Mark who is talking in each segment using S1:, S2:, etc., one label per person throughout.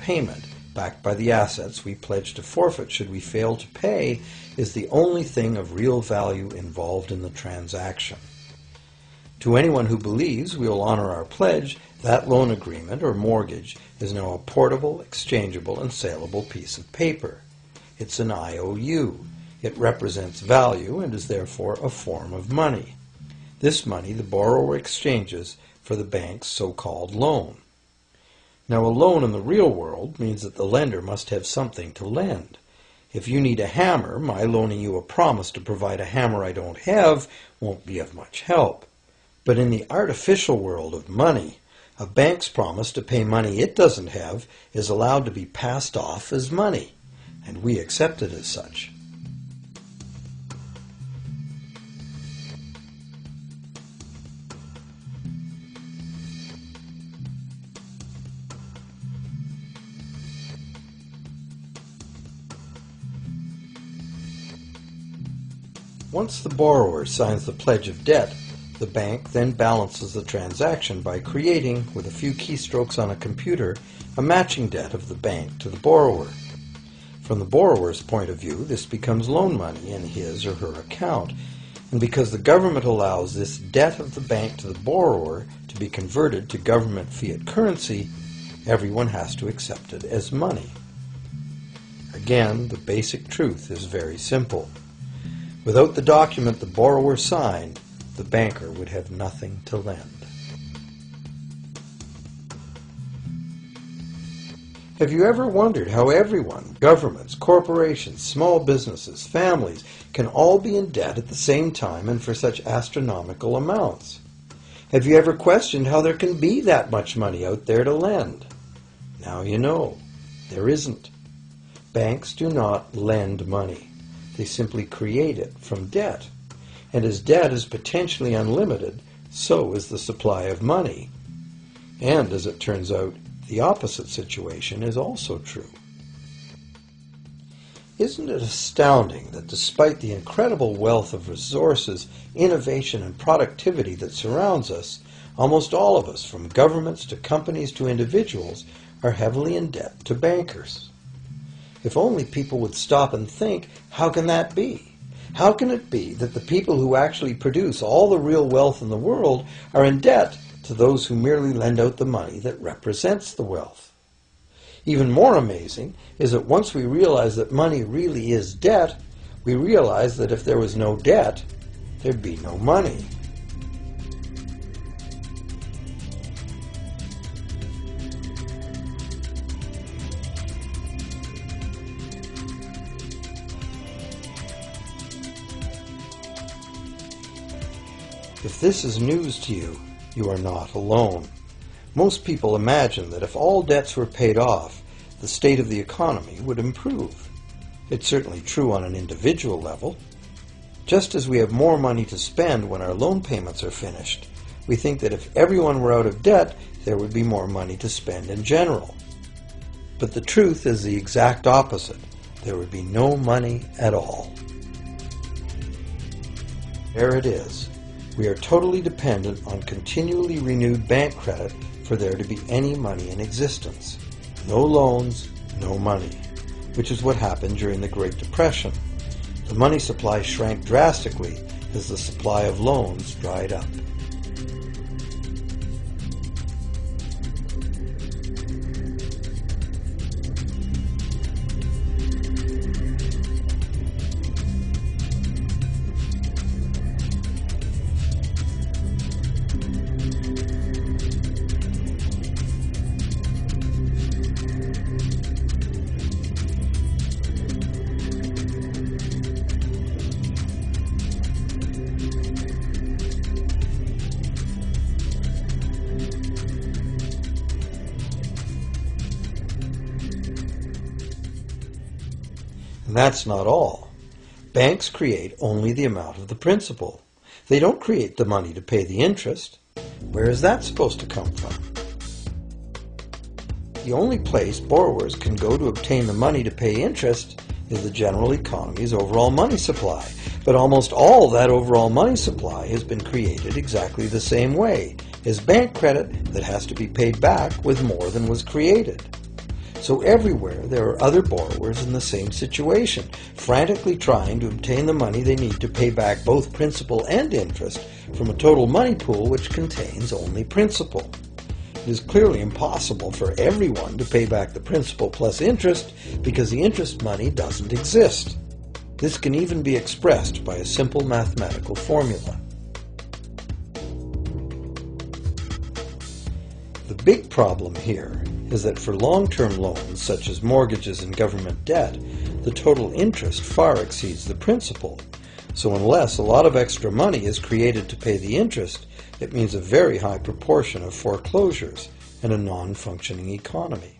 S1: payment, backed by the assets we pledge to forfeit should we fail to pay, is the only thing of real value involved in the transaction. To anyone who believes we will honor our pledge, that loan agreement or mortgage is now a portable, exchangeable, and saleable piece of paper. It's an IOU. It represents value and is therefore a form of money. This money the borrower exchanges for the bank's so-called loan. Now, a loan in the real world means that the lender must have something to lend. If you need a hammer, my loaning you a promise to provide a hammer I don't have won't be of much help. But in the artificial world of money, a bank's promise to pay money it doesn't have is allowed to be passed off as money, and we accept it as such. Once the borrower signs the pledge of debt, the bank then balances the transaction by creating, with a few keystrokes on a computer, a matching debt of the bank to the borrower. From the borrower's point of view, this becomes loan money in his or her account, and because the government allows this debt of the bank to the borrower to be converted to government fiat currency, everyone has to accept it as money. Again, the basic truth is very simple. Without the document the borrower signed, the banker would have nothing to lend. Have you ever wondered how everyone, governments, corporations, small businesses, families, can all be in debt at the same time and for such astronomical amounts? Have you ever questioned how there can be that much money out there to lend? Now you know. There isn't. Banks do not lend money. They simply create it from debt. And as debt is potentially unlimited, so is the supply of money. And as it turns out, the opposite situation is also true. Isn't it astounding that despite the incredible wealth of resources, innovation, and productivity that surrounds us, almost all of us, from governments to companies to individuals, are heavily in debt to bankers? If only people would stop and think, how can that be? How can it be that the people who actually produce all the real wealth in the world are in debt to those who merely lend out the money that represents the wealth? Even more amazing is that once we realize that money really is debt, we realize that if there was no debt, there'd be no money. If this is news to you, you are not alone. Most people imagine that if all debts were paid off, the state of the economy would improve. It's certainly true on an individual level. Just as we have more money to spend when our loan payments are finished, we think that if everyone were out of debt, there would be more money to spend in general. But the truth is the exact opposite. There would be no money at all. There it is. We are totally dependent on continually renewed bank credit for there to be any money in existence. No loans, no money, which is what happened during the Great Depression. The money supply shrank drastically as the supply of loans dried up. And that's not all. Banks create only the amount of the principal. They don't create the money to pay the interest. Where is that supposed to come from? The only place borrowers can go to obtain the money to pay interest is the general economy's overall money supply. But almost all that overall money supply has been created exactly the same way, as bank credit that has to be paid back with more than was created. So everywhere there are other borrowers in the same situation, frantically trying to obtain the money they need to pay back both principal and interest from a total money pool which contains only principal. It is clearly impossible for everyone to pay back the principal plus interest because the interest money doesn't exist. This can even be expressed by a simple mathematical formula. The big problem here is that for long-term loans, such as mortgages and government debt, the total interest far exceeds the principal. So unless a lot of extra money is created to pay the interest, it means a very high proportion of foreclosures and a non-functioning economy.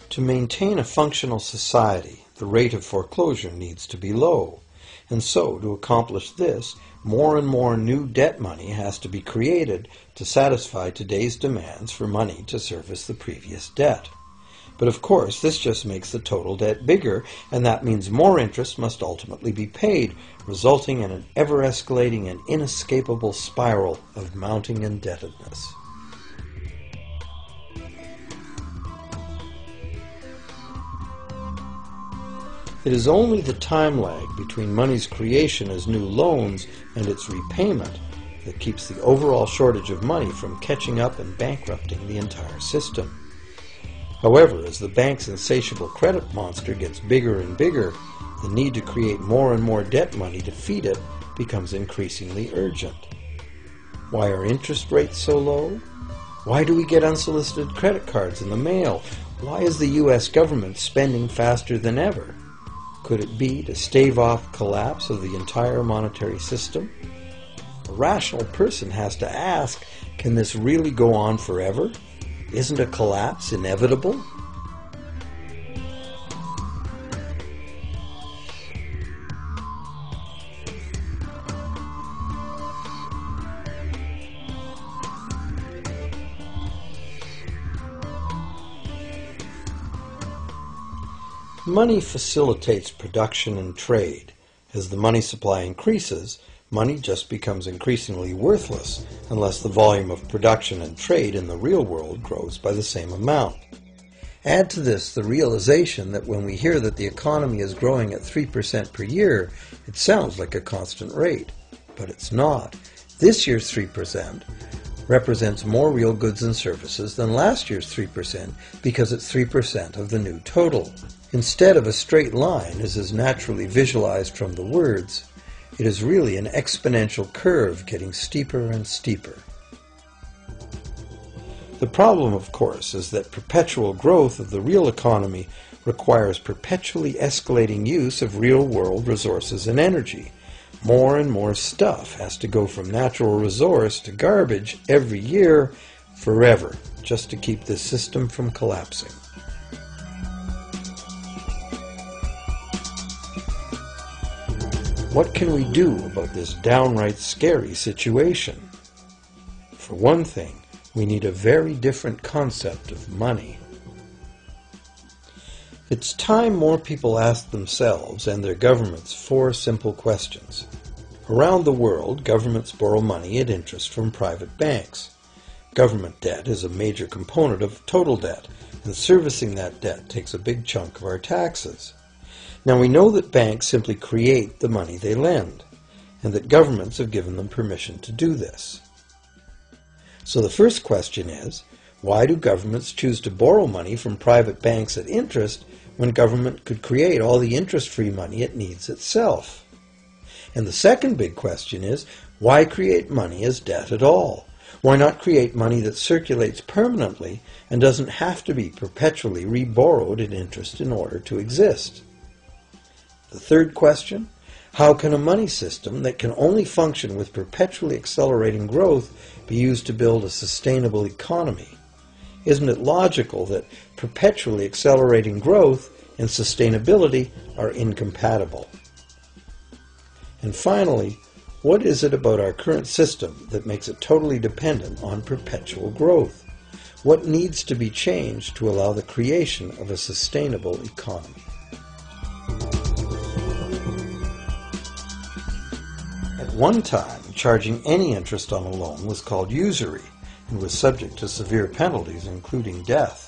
S1: To maintain a functional society, the rate of foreclosure needs to be low. And so, to accomplish this, more and more new debt money has to be created to satisfy today's demands for money to service the previous debt. But of course, this just makes the total debt bigger, and that means more interest must ultimately be paid, resulting in an ever-escalating and inescapable spiral of mounting indebtedness. It is only the time lag between money's creation as new loans and its repayment that keeps the overall shortage of money from catching up and bankrupting the entire system. However, as the bank's insatiable credit monster gets bigger and bigger, the need to create more and more debt money to feed it becomes increasingly urgent. Why are interest rates so low? Why do we get unsolicited credit cards in the mail? Why is the U.S. government spending faster than ever? Could it be to stave off collapse of the entire monetary system? A rational person has to ask, can this really go on forever? Isn't a collapse inevitable? Money facilitates production and trade. As the money supply increases, money just becomes increasingly worthless unless the volume of production and trade in the real world grows by the same amount. Add to this the realization that when we hear that the economy is growing at 3% per year, it sounds like a constant rate, but it's not. This year's 3% represents more real goods and services than last year's 3% because it's 3% of the new total. Instead of a straight line, as is naturally visualized from the words, it is really an exponential curve getting steeper and steeper. The problem, of course, is that perpetual growth of the real economy requires perpetually escalating use of real-world resources and energy. More and more stuff has to go from natural resource to garbage every year, forever, just to keep this system from collapsing. What can we do about this downright scary situation? For one thing, we need a very different concept of money. It's time more people ask themselves and their governments 4 simple questions. Around the world, governments borrow money at interest from private banks. Government debt is a major component of total debt, and servicing that debt takes a big chunk of our taxes. Now we know that banks simply create the money they lend, and that governments have given them permission to do this. So the first question is, why do governments choose to borrow money from private banks at interest when government could create all the interest-free money it needs itself? And the second big question is, why create money as debt at all? Why not create money that circulates permanently and doesn't have to be perpetually reborrowed at interest in order to exist? The third question, how can a money system that can only function with perpetually accelerating growth be used to build a sustainable economy? Isn't it logical that perpetually accelerating growth and sustainability are incompatible? And finally, what is it about our current system that makes it totally dependent on perpetual growth? What needs to be changed to allow the creation of a sustainable economy? At one time, charging any interest on a loan was called usury and was subject to severe penalties, including death.